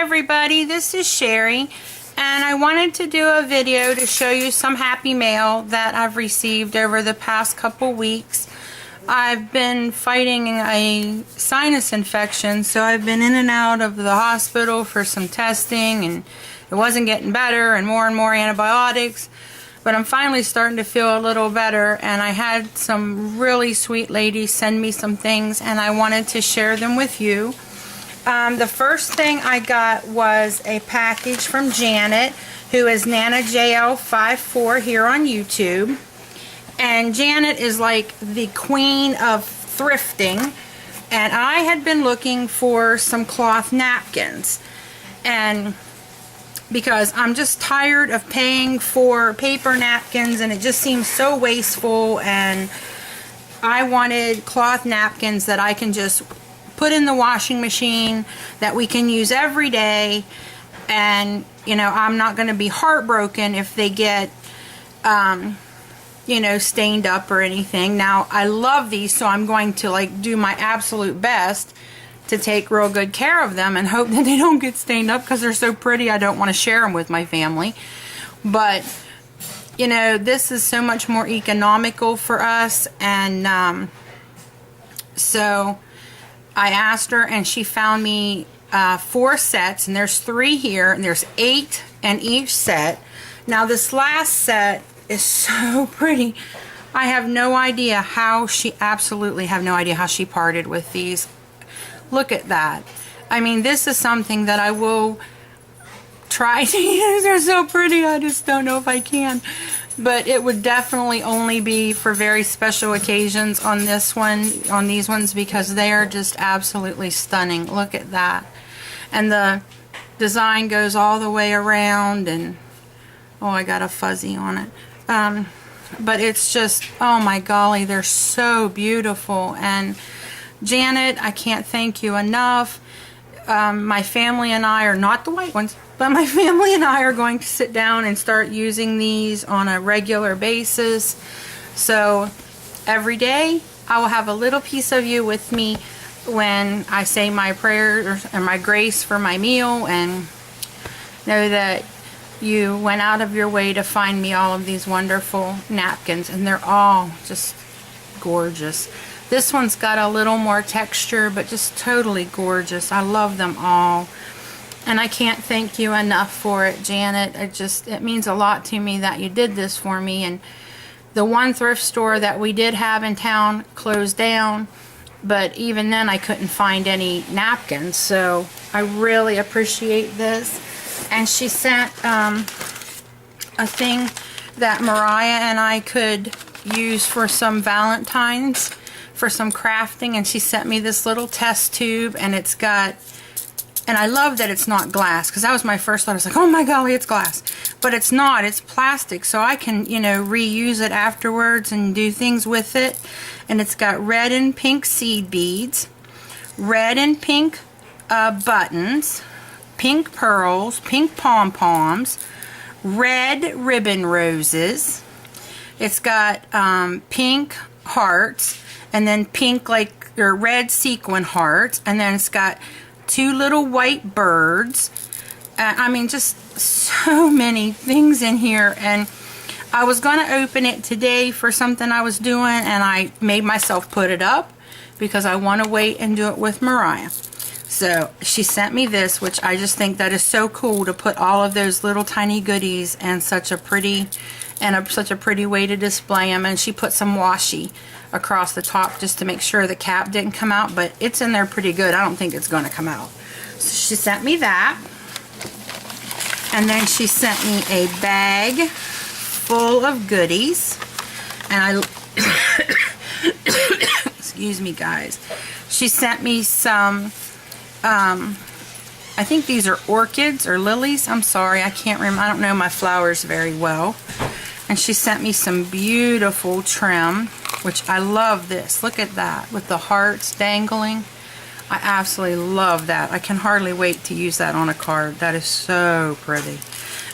everybody, this is Sherry, and I wanted to do a video to show you some happy mail that I've received over the past couple weeks. I've been fighting a sinus infection, so I've been in and out of the hospital for some testing, and it wasn't getting better, and more antibiotics. But I'm finally starting to feel a little better, and I had some really sweet ladies send me some things, and I wanted to share them with you. The first thing I got was a package from Janet, who is NanaJL54 here on YouTube. And Janet is like the queen of thrifting, and I had been looking for some cloth napkins, and because I'm just tired of paying for paper napkins, and it just seems so wasteful, and I wanted cloth napkins that I can just put in the washing machine, that we can use every day, and you know, I'm not going to be heartbroken if they get you know, stained up or anything. Now, I love these, so I'm going to like do my absolute best to take real good care of them and hope that they don't get stained up, because they're so pretty. I don't want to share them with my family. But you know, this is so much more economical for us, and so I asked her, and she found me 4 sets, and there's 3 here, and there's 8 in each set. Now this last set is so pretty. I have no idea how she, absolutely have no idea how she parted with these. Look at that. I mean, this is something that I will try to use. They're so pretty, I just don't know if I can. But it would definitely only be for very special occasions on this one, on these ones, because they are just absolutely stunning. Look at that. And the design goes all the way around, and oh, I got a fuzzy on it. But it's just, oh my golly, they're so beautiful. And Janet, I can't thank you enough. My family and I are not the white ones, but my family and I are going to sit down and start using these on a regular basis. So every day I will have a little piece of you with me when I say my prayers and my grace for my meal, and know that you went out of your way to find me all of these wonderful napkins, and they're all just gorgeous. This one's got a little more texture, but just totally gorgeous. I love them all, and I can't thank you enough for it, Janet. It means a lot to me that you did this for me. And the one thrift store that we did have in town closed down, but even then I couldn't find any napkins, so I really appreciate this. And she sent a thing that Mariah and I could use for some Valentine's, for some crafting, and she sent me this little test tube, and it's got, and I love that it's not glass, because that was my first thought. I was like, oh my golly, it's glass. But it's not, it's plastic, so I can, you know, reuse it afterwards and do things with it. And it's got red and pink seed beads, red and pink buttons, pink pearls, pink pom-poms, red ribbon roses. It's got pink hearts, and then pink, like, or red sequin hearts, and then it's got 2 little white birds. I mean, just so many things in here. And I was going to open it today for something I was doing, and I made myself put it up because I want to wait and do it with Mariah. So she sent me this, which I just think that is so cool, to put all of those little tiny goodies and such a pretty way to display them. And she put some washi across the top just to make sure the cap didn't come out, but it's in there pretty good. I don't think it's going to come out. So she sent me that, and then she sent me a bag full of goodies, and excuse me guys, she sent me some I think these are orchids or lilies. I'm sorry, I can't remember. I don't know my flowers very well. And she sent me some beautiful trim, which I love this. Look at that, with the hearts dangling. I absolutely love that. I can hardly wait to use that on a card. That is so pretty.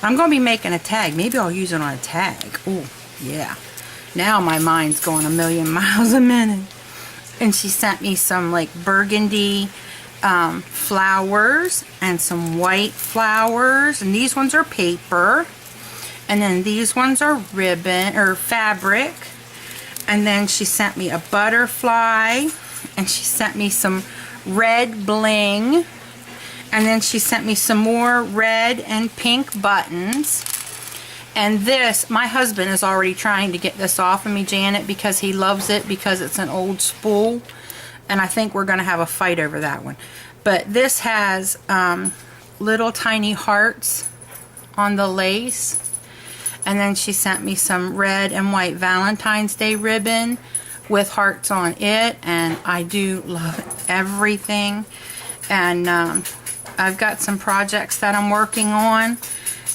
I'm going to be making a tag. Maybe I'll use it on a tag. Oh, yeah. Now my mind's going a million miles a minute. And she sent me some like burgundy flowers and some white flowers, and these ones are paper, and then these ones are ribbon or fabric, and then she sent me a butterfly, and she sent me some red bling, and then she sent me some more red and pink buttons. And this, my husband is already trying to get this off of me, Janet, because he loves it, because it's an old spool. And I think we're going to have a fight over that one. But this has little tiny hearts on the lace. And then she sent me some red and white Valentine's Day ribbon with hearts on it. And I do love everything. And I've got some projects that I'm working on.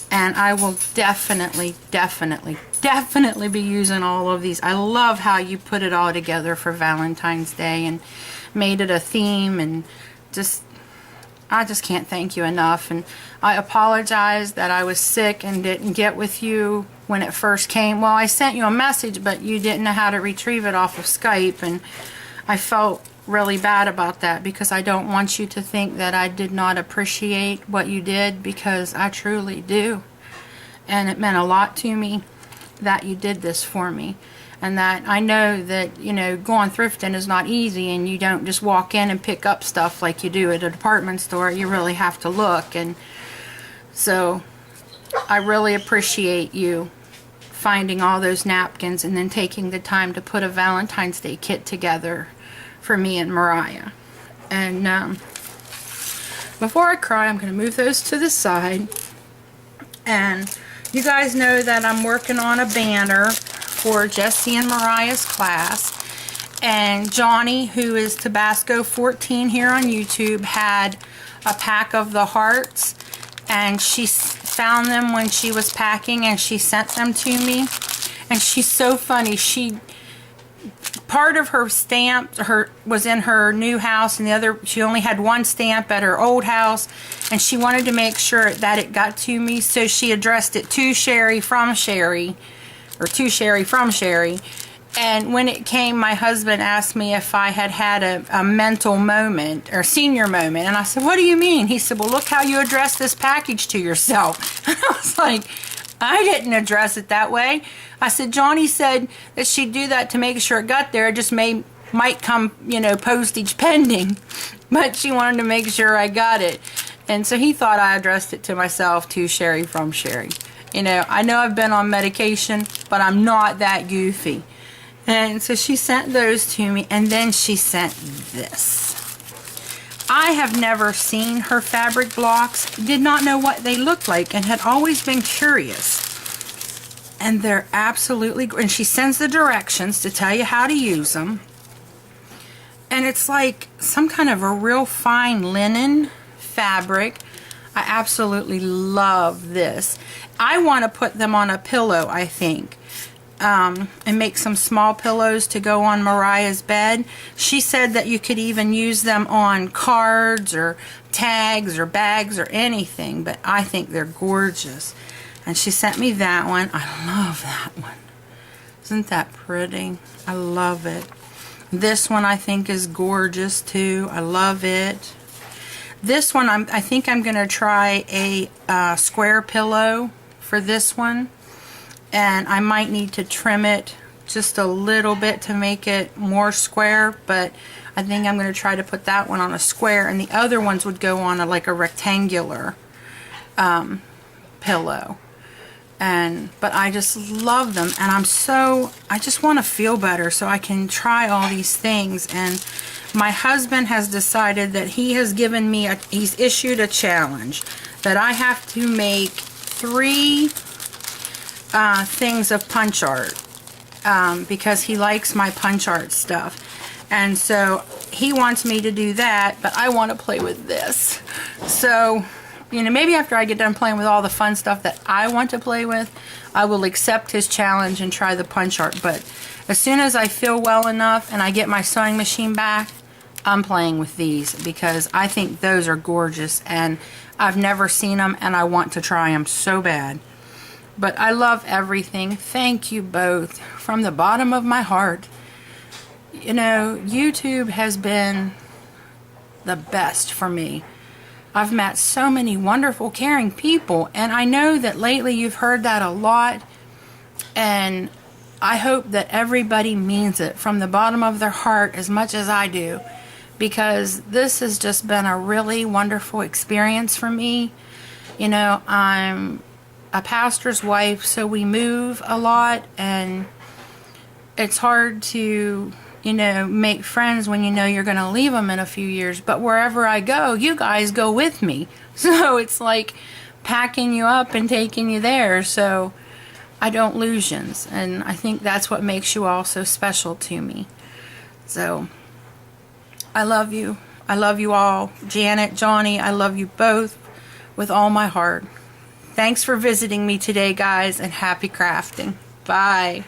And I will definitely be using all of these. I love how you put it all together for Valentine's Day and made it a theme, and I just can't thank you enough. And I apologize that I was sick and didn't get with you when it first came. Well, I sent you a message, but you didn't know how to retrieve it off of Skype, and I felt really bad about that, because I don't want you to think that I did not appreciate what you did, because I truly do. And it meant a lot to me that you did this for me, and that I know that, you know, going thrifting is not easy, and you don't just walk in and pick up stuff like you do at a department store. You really have to look. And so I really appreciate you finding all those napkins and then taking the time to put a Valentine's Day kit together for me and Mariah. And before I cry, I'm going to move those to the side. And you guys know that I'm working on a banner for Jesse and Mariah's class. And Jonnie, who is Tabasco 14 here on YouTube, had a pack of the hearts. And she found them when she was packing, and she sent them to me. And she's so funny. Part of her stamp was in her new house, and the other, she only had one stamp at her old house, and she wanted to make sure that it got to me, so she addressed it to Sherry from Sherry, or to Sherry from Sherry. And when it came, my husband asked me if I had a mental moment, or senior moment, and I said, what do you mean? He said, well, look how you addressed this package to yourself. And I was like, I didn't address it that way. I said, Jonnie said that she'd do that to make sure it got there. It just might come, you know, postage pending. But she wanted to make sure I got it. And so he thought I addressed it to myself, to Sherry from Sherry. You know I've been on medication, but I'm not that goofy. And so she sent those to me, and then she sent this. I have never seen her fabric blocks, did not know what they looked like, and had always been curious. And they're absolutely, and she sends the directions to tell you how to use them. And it's like some kind of a real fine linen fabric. I absolutely love this. I want to put them on a pillow, I think. And make some small pillows to go on Mariah's bed. She said that you could even use them on cards or tags or bags or anything, but I think they're gorgeous. And she sent me that one. I love that one. Isn't that pretty? I love it. This one I think is gorgeous too. I love it. This one, I think I'm going to try a square pillow for this one. And I might need to trim it just a little bit to make it more square, but I think I'm going to try to put that one on a square, and the other ones would go on like a rectangular pillow. But I just love them, and I just want to feel better so I can try all these things. And my husband has decided that he has given me he's issued a challenge that I have to make 3 things of punch art, because he likes my punch art stuff. And so he wants me to do that, but I want to play with this. So, you know, maybe after I get done playing with all the fun stuff that I want to play with, I will accept his challenge and try the punch art. But as soon as I feel well enough and I get my sewing machine back, I'm playing with these, because I think those are gorgeous, and I've never seen them, and I want to try them so bad. But I love everything. Thank you both from the bottom of my heart. You know, YouTube has been the best for me. I've met so many wonderful, caring people, and I know that lately you've heard that a lot, and I hope that everybody means it from the bottom of their heart as much as I do, because this has just been a really wonderful experience for me. You know, I'm a pastor's wife, so we move a lot, and it's hard to, you know, make friends when you know you're going to leave them in a few years. But wherever I go, you guys go with me. So it's like packing you up and taking you there, so I don't lose you. And I think that's what makes you all so special to me. So I love you. I love you all. Janet, Jonnie, I love you both with all my heart. Thanks for visiting me today, guys, and happy crafting. Bye.